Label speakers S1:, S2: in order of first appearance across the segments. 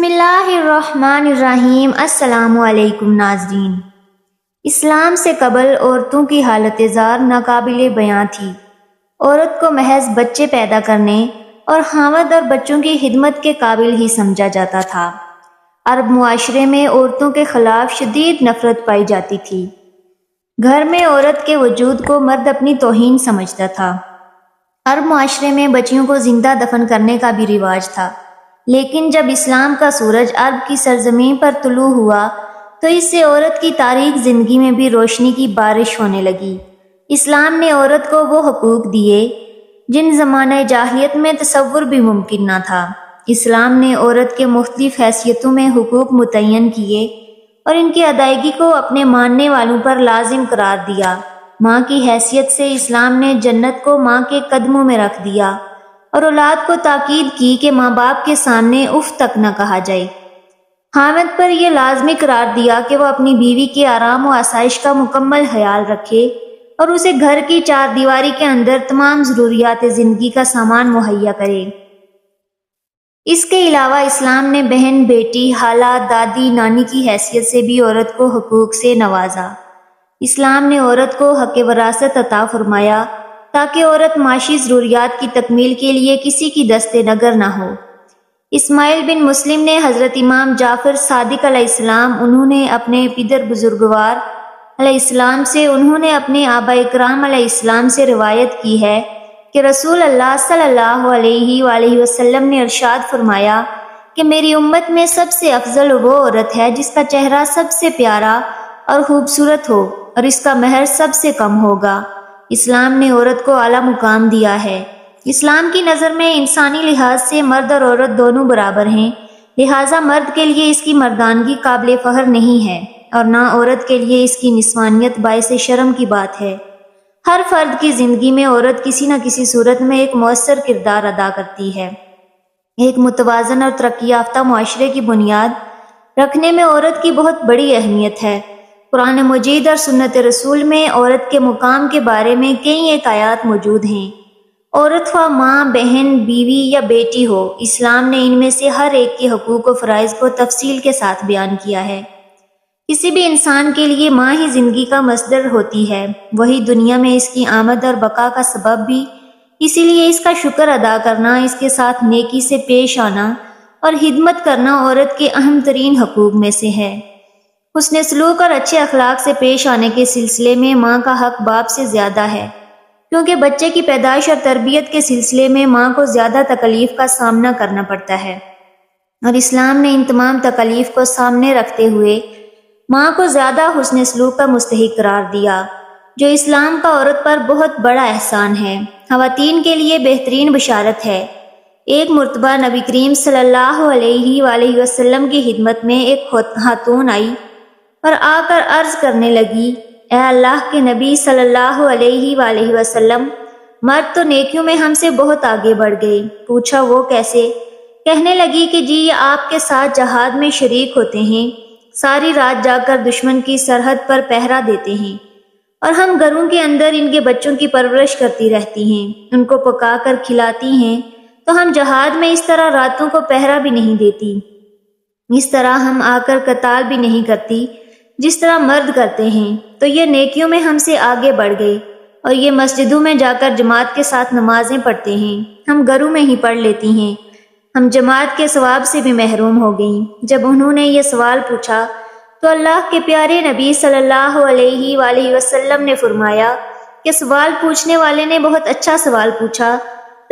S1: بسم اللہ الرحمن الرحیم۔ السلام علیکم ناظرین۔ اسلام سے قبل عورتوں کی حالت زار ناقابل بیاں تھی۔ عورت کو محض بچے پیدا کرنے اور خاوند اور بچوں کی خدمت کے قابل ہی سمجھا جاتا تھا۔ عرب معاشرے میں عورتوں کے خلاف شدید نفرت پائی جاتی تھی۔ گھر میں عورت کے وجود کو مرد اپنی توہین سمجھتا تھا۔ عرب معاشرے میں بچیوں کو زندہ دفن کرنے کا بھی رواج تھا، لیکن جب اسلام کا سورج عرب کی سرزمین پر طلوع ہوا تو اس سے عورت کی تاریک زندگی میں بھی روشنی کی بارش ہونے لگی۔ اسلام نے عورت کو وہ حقوق دیے جن زمانہ جاہلیت میں تصور بھی ممکن نہ تھا۔ اسلام نے عورت کے مختلف حیثیتوں میں حقوق متعین کیے اور ان کی ادائیگی کو اپنے ماننے والوں پر لازم قرار دیا۔ ماں کی حیثیت سے اسلام نے جنت کو ماں کے قدموں میں رکھ دیا اور اولاد کو تاکید کی کہ ماں باپ کے سامنے اف تک نہ کہا جائے۔ خاوند پر یہ لازمی قرار دیا کہ وہ اپنی بیوی کے آرام و آسائش کا مکمل خیال رکھے اور اسے گھر کی چار دیواری کے اندر تمام ضروریات زندگی کا سامان مہیا کرے۔ اس کے علاوہ اسلام نے بہن، بیٹی، خالہ، دادی، نانی کی حیثیت سے بھی عورت کو حقوق سے نوازا۔ اسلام نے عورت کو حق وراثت عطا فرمایا تاکہ عورت معاشی ضروریات کی تکمیل کے لیے کسی کی دست نگر نہ ہو۔ اسماعیل بن مسلم نے حضرت امام جعفر صادق علیہ السلام انہوں نے اپنے پدر بزرگوار علیہ السلام سے انہوں نے اپنے آباء اکرام علیہ السلام سے روایت کی ہے کہ رسول اللہ صلی اللہ علیہ وآلہ وسلم نے ارشاد فرمایا کہ میری امت میں سب سے افضل وہ عورت ہے جس کا چہرہ سب سے پیارا اور خوبصورت ہو اور اس کا مہر سب سے کم ہوگا۔ اسلام نے عورت کو اعلیٰ مقام دیا ہے۔ اسلام کی نظر میں انسانی لحاظ سے مرد اور عورت دونوں برابر ہیں، لہٰذا مرد کے لیے اس کی مردانگی قابل فخر نہیں ہے اور نہ عورت کے لیے اس کی نسوانیت باعث شرم کی بات ہے۔ ہر فرد کی زندگی میں عورت کسی نہ کسی صورت میں ایک مؤثر کردار ادا کرتی ہے۔ ایک متوازن اور ترقی یافتہ معاشرے کی بنیاد رکھنے میں عورت کی بہت بڑی اہمیت ہے۔ قرآن مجید اور سنت رسول میں عورت کے مقام کے بارے میں کئی ایک آیات موجود ہیں۔ عورت خواہ ماں، بہن، بیوی یا بیٹی ہو، اسلام نے ان میں سے ہر ایک کے حقوق و فرائض کو تفصیل کے ساتھ بیان کیا ہے۔ کسی بھی انسان کے لیے ماں ہی زندگی کا مصدر ہوتی ہے، وہی دنیا میں اس کی آمد اور بقا کا سبب بھی، اسی لیے اس کا شکر ادا کرنا، اس کے ساتھ نیکی سے پیش آنا اور خدمت کرنا عورت کے اہم ترین حقوق میں سے ہے۔ حسن سلوک اور اچھے اخلاق سے پیش آنے کے سلسلے میں ماں کا حق باپ سے زیادہ ہے، کیونکہ بچے کی پیدائش اور تربیت کے سلسلے میں ماں کو زیادہ تکلیف کا سامنا کرنا پڑتا ہے، اور اسلام نے ان تمام تکلیف کو سامنے رکھتے ہوئے ماں کو زیادہ حسن سلوک کا مستحق قرار دیا، جو اسلام کا عورت پر بہت بڑا احسان ہے۔ خواتین کے لیے بہترین بشارت ہے۔ ایک مرتبہ نبی کریم صلی اللہ علیہ وآلہ وسلم کی خدمت میں ایک خاتون آئی اور آ کر عرض کرنے لگی، اے اللہ کے نبی صلی اللہ علیہ وآلہ وسلم، مرد تو نیکیوں میں ہم سے بہت آگے بڑھ گئے۔ پوچھا وہ کیسے؟ کہنے لگی کہ جی یہ آپ کے ساتھ جہاد میں شریک ہوتے ہیں، ساری رات جا کر دشمن کی سرحد پر پہرا دیتے ہیں، اور ہم گھروں کے اندر ان کے بچوں کی پرورش کرتی رہتی ہیں، ان کو پکا کر کھلاتی ہیں، تو ہم جہاد میں اس طرح راتوں کو پہرا بھی نہیں دیتی، اس طرح ہم آ کر قتال بھی نہیں کرتی جس طرح مرد کرتے ہیں، تو یہ نیکیوں میں ہم سے آگے بڑھ گئے، اور یہ مسجدوں میں جا کر جماعت کے ساتھ نمازیں پڑھتے ہیں، ہم گھروں میں ہی پڑھ لیتی ہیں، ہم جماعت کے ثواب سے بھی محروم ہو گئیں۔ جب انہوں نے یہ سوال پوچھا تو اللہ کے پیارے نبی صلی اللہ علیہ وآلہ وسلم نے فرمایا کہ سوال پوچھنے والے نے بہت اچھا سوال پوچھا۔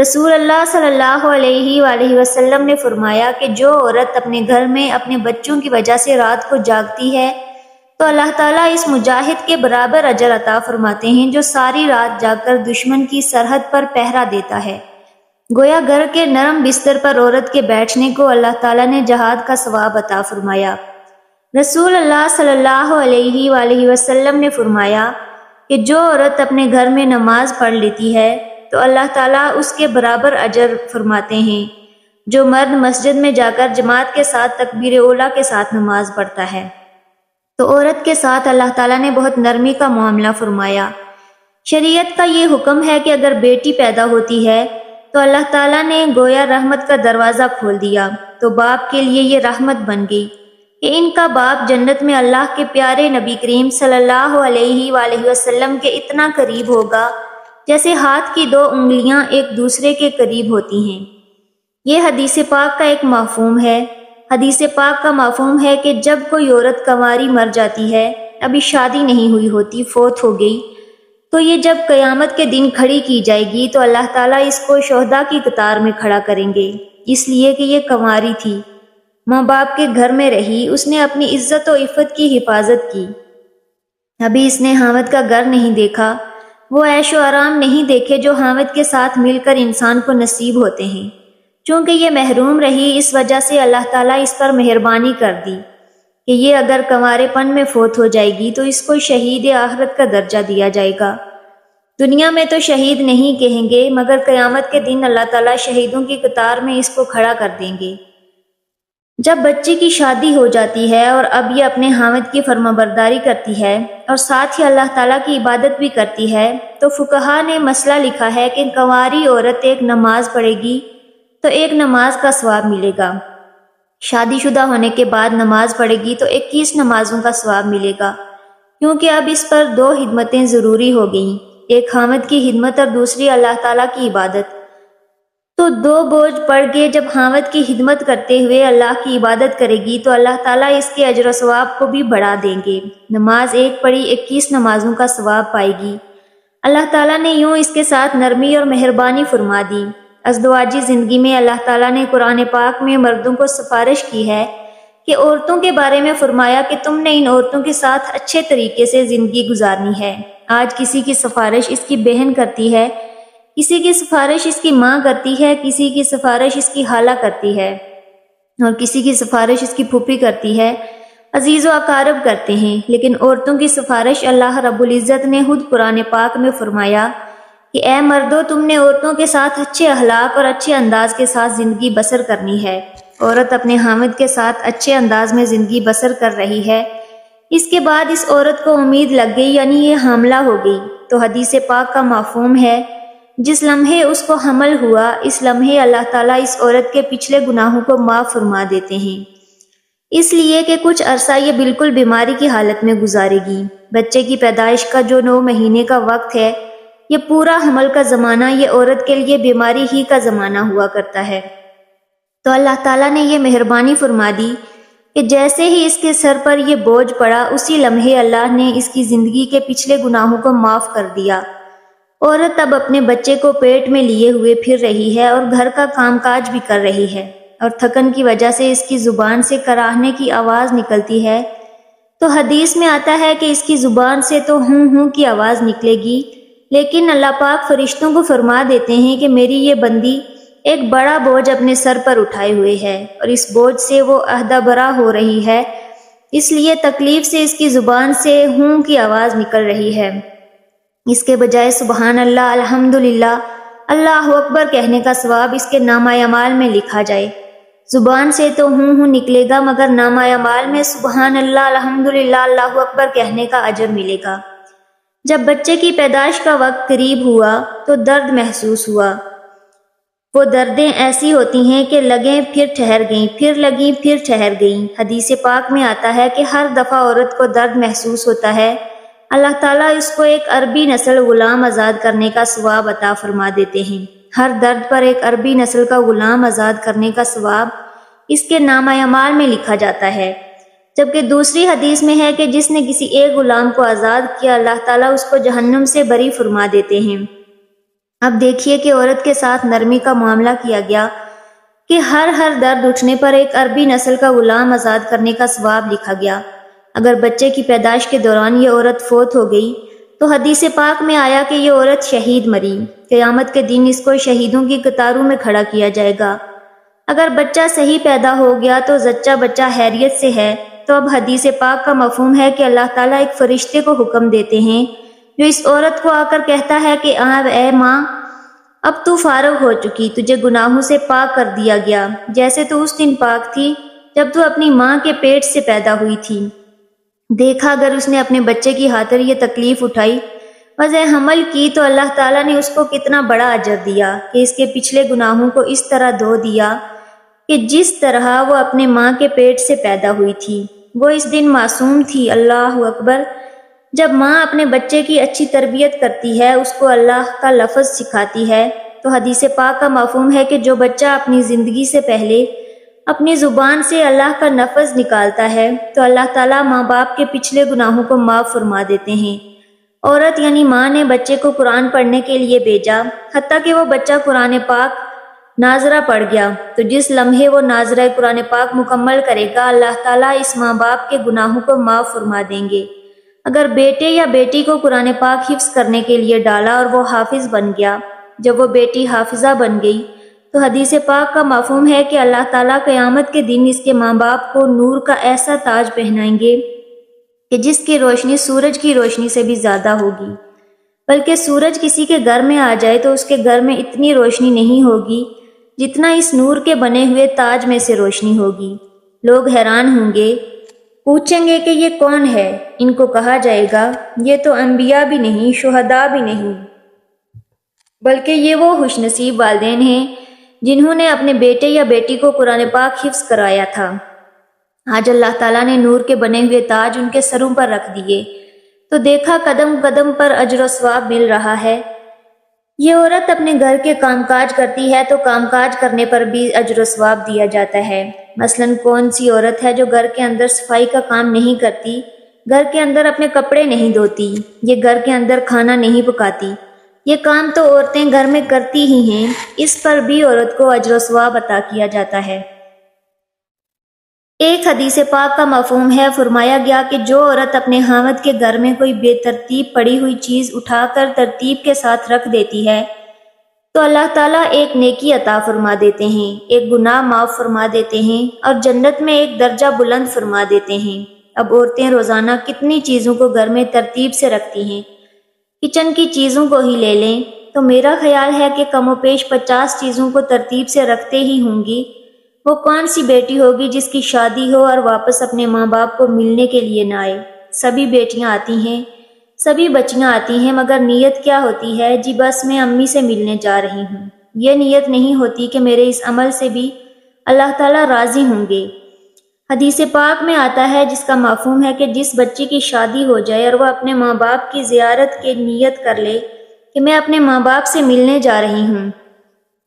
S1: رسول اللہ صلی اللہ علیہ وآلہ وسلم نے فرمایا کہ جو عورت اپنے گھر میں اپنے بچوں کی وجہ سے رات کو جاگتی ہے تو اللہ تعالیٰ اس مجاہد کے برابر اجر عطا فرماتے ہیں جو ساری رات جاگ کر دشمن کی سرحد پر پہرا دیتا ہے۔ گویا گھر کے نرم بستر پر عورت کے بیٹھنے کو اللہ تعالیٰ نے جہاد کا ثواب عطا فرمایا۔ رسول اللہ صلی اللہ علیہ وآلہ وسلم نے فرمایا کہ جو عورت اپنے گھر میں نماز پڑھ لیتی ہے تو اللہ تعالیٰ اس کے برابر اجر فرماتے ہیں جو مرد مسجد میں جا کر جماعت کے ساتھ تکبیر اولیٰ کے ساتھ نماز پڑھتا ہے۔ تو عورت کے ساتھ اللہ تعالیٰ نے بہت نرمی کا معاملہ فرمایا۔ شریعت کا یہ حکم ہے کہ اگر بیٹی پیدا ہوتی ہے تو اللہ تعالیٰ نے گویا رحمت کا دروازہ کھول دیا، تو باپ کے لیے یہ رحمت بن گئی کہ ان کا باپ جنت میں اللہ کے پیارے نبی کریم صلی اللہ علیہ وآلہ وسلم کے اتنا قریب ہوگا جیسے ہاتھ کی 2 انگلیاں ایک دوسرے کے قریب ہوتی ہیں۔ یہ حدیث پاک کا ایک مفہوم ہے۔ حدیث پاک کا مفہوم ہے کہ جب کوئی عورت کنواری مر جاتی ہے، ابھی شادی نہیں ہوئی ہوتی، فوت ہو گئی، تو یہ جب قیامت کے دن کھڑی کی جائے گی تو اللہ تعالیٰ اس کو شہداء کی قطار میں کھڑا کریں گے، اس لیے کہ یہ کنواری تھی، ماں باپ کے گھر میں رہی، اس نے اپنی عزت و عفت کی حفاظت کی، ابھی اس نے حامد کا گھر نہیں دیکھا، وہ عیش و آرام نہیں دیکھے جو حامد کے ساتھ مل کر انسان کو نصیب ہوتے ہیں۔ چونکہ یہ محروم رہی، اس وجہ سے اللہ تعالیٰ اس پر مہربانی کر دی کہ یہ اگر کنوارے پن میں فوت ہو جائے گی تو اس کو شہید آخرت کا درجہ دیا جائے گا۔ دنیا میں تو شہید نہیں کہیں گے، مگر قیامت کے دن اللہ تعالیٰ شہیدوں کی قطار میں اس کو کھڑا کر دیں گے۔ جب بچے کی شادی ہو جاتی ہے اور اب یہ اپنے حامد کی فرمانبرداری کرتی ہے اور ساتھ ہی اللہ تعالیٰ کی عبادت بھی کرتی ہے، تو فقہا نے مسئلہ لکھا ہے کہ کنواری عورت ایک نماز پڑھے گی تو ایک نماز کا ثواب ملے گا، شادی شدہ ہونے کے بعد نماز پڑھے گی تو 21 نمازوں کا ثواب ملے گا، کیونکہ اب اس پر 2 خدمتیں ضروری ہو گئیں، ایک حامد کی خدمت اور دوسری اللہ تعالیٰ کی عبادت۔ تو 2 بوجھ پڑ گئے، جب حامد کی خدمت کرتے ہوئے اللہ کی عبادت کرے گی تو اللہ تعالیٰ اس کے اجر و ثواب کو بھی بڑھا دیں گے، نماز ایک پڑھی 21 نمازوں کا ثواب پائے گی۔ اللہ تعالیٰ نے یوں اس کے ساتھ نرمی اور مہربانی فرما دی۔ ازدواجی زندگی میں اللہ تعالیٰ نے قرآن پاک میں مردوں کو سفارش کی ہے کہ عورتوں کے بارے میں فرمایا کہ تم نے ان عورتوں کے ساتھ اچھے طریقے سے زندگی گزارنی ہے۔ آج کسی کی سفارش اس کی بہن کرتی ہے، کسی کی سفارش اس کی ماں کرتی ہے، کسی کی سفارش اس کی خالہ کرتی ہے، اور کسی کی سفارش اس کی پھوپھی کرتی ہے، عزیز و اقارب کرتے ہیں، لیکن عورتوں کی سفارش اللہ رب العزت نے خود قرآن پاک میں فرمایا کہ اے مردو، تم نے عورتوں کے ساتھ اچھے اخلاق اور اچھے انداز کے ساتھ زندگی بسر کرنی ہے۔ عورت اپنے حامد کے ساتھ اچھے انداز میں زندگی بسر کر رہی ہے، اس کے بعد اس عورت کو امید لگ گئی، یعنی یہ حاملہ ہو گئی، تو حدیث پاک کا مفہوم ہے جس لمحے اس کو حمل ہوا، اس لمحے اللہ تعالیٰ اس عورت کے پچھلے گناہوں کو معاف فرما دیتے ہیں، اس لیے کہ کچھ عرصہ یہ بالکل بیماری کی حالت میں گزارے گی۔ بچے کی پیدائش کا جو 9 مہینے کا وقت ہے، یہ پورا حمل کا زمانہ یہ عورت کے لیے بیماری ہی کا زمانہ ہوا کرتا ہے۔ تو اللہ تعالیٰ نے یہ مہربانی فرما دی کہ جیسے ہی اس کے سر پر یہ بوجھ پڑا، اسی لمحے اللہ نے اس کی زندگی کے پچھلے گناہوں کو معاف کر دیا۔ عورت اب اپنے بچے کو پیٹ میں لیے ہوئے پھر رہی ہے اور گھر کا کام کاج بھی کر رہی ہے، اور تھکن کی وجہ سے اس کی زبان سے کراہنے کی آواز نکلتی ہے، تو حدیث میں آتا ہے کہ اس کی زبان سے تو ہوں ہوں کی آواز نکلے گی، لیکن اللہ پاک فرشتوں کو فرما دیتے ہیں کہ میری یہ بندی ایک بڑا بوجھ اپنے سر پر اٹھائے ہوئے ہے، اور اس بوجھ سے وہ عہدہ برا ہو رہی ہے، اس لیے تکلیف سے اس کی زبان سے ہوں کی آواز نکل رہی ہے۔ اس کے بجائے سبحان اللہ، الحمدللہ، اللہ اکبر کہنے کا ثواب اس کے نامہ اعمال میں لکھا جائے۔ زبان سے تو ہوں نکلے گا، مگر نامہ اعمال میں سبحان اللہ، الحمدللہ، اللہ اکبر کہنے کا اجر ملے گا۔ جب بچے کی پیدائش کا وقت قریب ہوا تو درد محسوس ہوا۔ وہ دردیں ایسی ہوتی ہیں کہ لگیں پھر ٹھہر گئیں، پھر لگیں پھر ٹھہر گئیں۔ حدیث پاک میں آتا ہے کہ ہر دفعہ عورت کو درد محسوس ہوتا ہے، اللہ تعالیٰ اس کو ایک عربی نسل غلام آزاد کرنے کا ثواب عطا فرما دیتے ہیں۔ ہر درد پر ایک عربی نسل کا غلام آزاد کرنے کا ثواب اس کے نامہ اعمال میں لکھا جاتا ہے، جبکہ دوسری حدیث میں ہے کہ جس نے کسی ایک غلام کو آزاد کیا، اللہ تعالیٰ اس کو جہنم سے بری فرما دیتے ہیں۔ اب دیکھیے کہ عورت کے ساتھ نرمی کا معاملہ کیا گیا کہ ہر درد اٹھنے پر ایک عربی نسل کا غلام آزاد کرنے کا ثواب لکھا گیا۔ اگر بچے کی پیدائش کے دوران یہ عورت فوت ہو گئی تو حدیث پاک میں آیا کہ یہ عورت شہید مری، قیامت کے دن اس کو شہیدوں کی قطاروں میں کھڑا کیا جائے گا۔ اگر بچہ صحیح پیدا ہو گیا تو زچہ بچہ خیریت سے ہے، تو اب حدیث پاک کا مفہوم ہے کہ اللہ تعالیٰ ایک فرشتے کو حکم دیتے ہیں جو اس عورت کو آ کر کہتا ہے کہ اے ماں، اب تو فارغ ہو چکی، تجھے گناہوں سے پاک کر دیا گیا، جیسے تو اس دن پاک تھی جب تو اپنی ماں کے پیٹ سے پیدا ہوئی تھی۔ دیکھا اگر اس نے اپنے بچے کی خاطر یہ تکلیف اٹھائی، وضع حمل کی، تو اللہ تعالیٰ نے اس کو کتنا بڑا اجر دیا کہ اس کے پچھلے گناہوں کو اس طرح دھو دیا کہ جس طرح وہ اپنے ماں کے پیٹ سے پیدا ہوئی تھی وہ اس دن معصوم تھی۔ اللہ اکبر۔ جب ماں اپنے بچے کی اچھی تربیت کرتی ہے، اس کو اللہ کا لفظ سکھاتی ہے، تو حدیث پاک کا مفہوم ہے کہ جو بچہ اپنی زندگی سے پہلے اپنی زبان سے اللہ کا لفظ نکالتا ہے تو اللہ تعالیٰ ماں باپ کے پچھلے گناہوں کو معاف فرما دیتے ہیں۔ عورت یعنی ماں نے بچے کو قرآن پڑھنے کے لیے بھیجا، حتیٰ کہ وہ بچہ قرآن پاک ناظرہ پڑھ گیا، تو جس لمحے وہ ناظرہ قرآن پاک مکمل کرے گا، اللہ تعالیٰ اس ماں باپ کے گناہوں کو معاف فرما دیں گے۔ اگر بیٹے یا بیٹی کو قرآن پاک حفظ کرنے کے لیے ڈالا اور وہ حافظ بن گیا، جب وہ بیٹی حافظہ بن گئی، تو حدیث پاک کا مفہوم ہے کہ اللہ تعالیٰ قیامت کے دن اس کے ماں باپ کو نور کا ایسا تاج پہنائیں گے کہ جس کی روشنی سورج کی روشنی سے بھی زیادہ ہوگی، بلکہ سورج کسی کے گھر میں آ جائے تو اس کے گھر میں اتنی روشنی نہیں ہوگی جتنا اس نور کے بنے ہوئے تاج میں سے روشنی ہوگی۔ لوگ حیران ہوں گے، پوچھیں گے کہ یہ کون ہے؟ ان کو کہا جائے گا یہ تو انبیاء بھی نہیں، شہداء بھی نہیں، بلکہ یہ وہ خوش نصیب والدین ہیں جنہوں نے اپنے بیٹے یا بیٹی کو قرآن پاک حفظ کرایا تھا۔ آج اللہ تعالیٰ نے نور کے بنے ہوئے تاج ان کے سروں پر رکھ دیے، تو دیکھا قدم قدم پر اجر و ثواب مل رہا ہے۔ یہ عورت اپنے گھر کے کام کاج کرتی ہے تو کام کاج کرنے پر بھی اجر و ثواب دیا جاتا ہے۔ مثلاً کون سی عورت ہے جو گھر کے اندر صفائی کا کام نہیں کرتی، گھر کے اندر اپنے کپڑے نہیں دھوتی، یہ گھر کے اندر کھانا نہیں پکاتی؟ یہ کام تو عورتیں گھر میں کرتی ہی ہیں، اس پر بھی عورت کو اجر و ثواب عطا کیا جاتا ہے۔ ایک حدیث پاک کا مفہوم ہے، فرمایا گیا کہ جو عورت اپنے خاوند کے گھر میں کوئی بے ترتیب پڑی ہوئی چیز اٹھا کر ترتیب کے ساتھ رکھ دیتی ہے تو اللہ تعالیٰ ایک نیکی عطا فرما دیتے ہیں، ایک گناہ معاف فرما دیتے ہیں اور جنت میں ایک درجہ بلند فرما دیتے ہیں۔ اب عورتیں روزانہ کتنی چیزوں کو گھر میں ترتیب سے رکھتی ہیں، کچن کی چیزوں کو ہی لے لیں تو میرا خیال ہے کہ کم و بیش 50 چیزوں کو ترتیب سے رکھتے ہی ہوں گی۔ وہ کون سی بیٹی ہوگی جس کی شادی ہو اور واپس اپنے ماں باپ کو ملنے کے لیے نہ آئے؟ سبھی بیٹیاں آتی ہیں، سبھی بچیاں آتی ہیں، مگر نیت کیا ہوتی ہے؟ جی بس میں امی سے ملنے جا رہی ہوں۔ یہ نیت نہیں ہوتی کہ میرے اس عمل سے بھی اللہ تعالیٰ راضی ہوں گے۔ حدیث پاک میں آتا ہے جس کا مفہوم ہے کہ جس بچی کی شادی ہو جائے اور وہ اپنے ماں باپ کی زیارت کی نیت کر لے کہ میں اپنے ماں باپ سے ملنے جا رہی ہوں،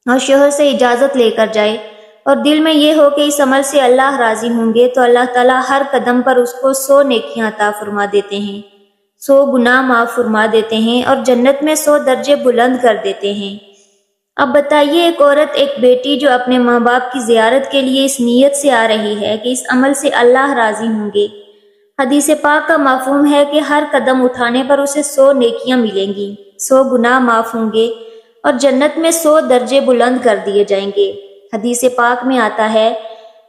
S1: اور شوہر سے اجازت لے کر جائے اور دل میں یہ ہو کہ اس عمل سے اللہ راضی ہوں گے، تو اللہ تعالیٰ ہر قدم پر اس کو 100 نیکیاں عطا فرما دیتے ہیں، 100 گناہ معاف فرما دیتے ہیں اور جنت میں 100 درجے بلند کر دیتے ہیں۔ اب بتائیے، ایک عورت، ایک بیٹی جو اپنے ماں باپ کی زیارت کے لیے اس نیت سے آ رہی ہے کہ اس عمل سے اللہ راضی ہوں گے، حدیث پاک کا مفہوم ہے کہ ہر قدم اٹھانے پر اسے 100 نیکیاں ملیں گی، 100 گناہ معاف ہوں گے اور جنت میں 100 درجے بلند کر دیے جائیں گے۔ حدیث پاک میں آتا ہے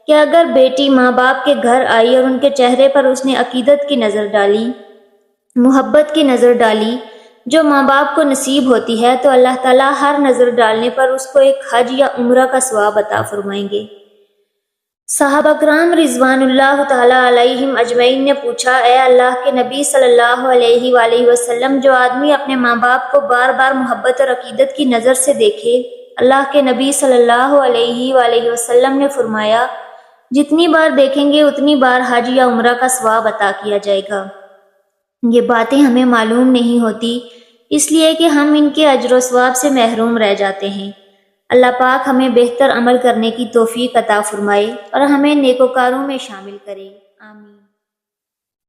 S1: کہ اگر بیٹی ماں باپ کے گھر آئی اور ان کے چہرے پر اس نے عقیدت کی نظر ڈالی، محبت کی نظر ڈالی جو ماں باپ کو نصیب ہوتی ہے، تو اللہ تعالیٰ ہر نظر ڈالنے پر اس کو ایک حج یا عمرہ کا ثواب عطا فرمائیں گے۔ صحابہ کرام رضوان اللہ تعالیٰ علیہم اجمعین نے پوچھا، اے اللہ کے نبی صلی اللہ علیہ وآلہ وسلم، جو آدمی اپنے ماں باپ کو بار بار محبت اور عقیدت کی نظر سے دیکھے؟ اللہ کے نبی صلی اللہ علیہ وآلہ وسلم نے فرمایا، جتنی بار دیکھیں گے اتنی بار حج یا عمرہ کا ثواب عطا کیا جائے گا۔ یہ باتیں ہمیں معلوم نہیں ہوتی، اس لیے کہ ہم ان کے اجر و ثواب سے محروم رہ جاتے ہیں۔ اللہ پاک ہمیں بہتر عمل کرنے کی توفیق عطا فرمائے اور ہمیں نیکوکاروں میں شامل کرے، آمین۔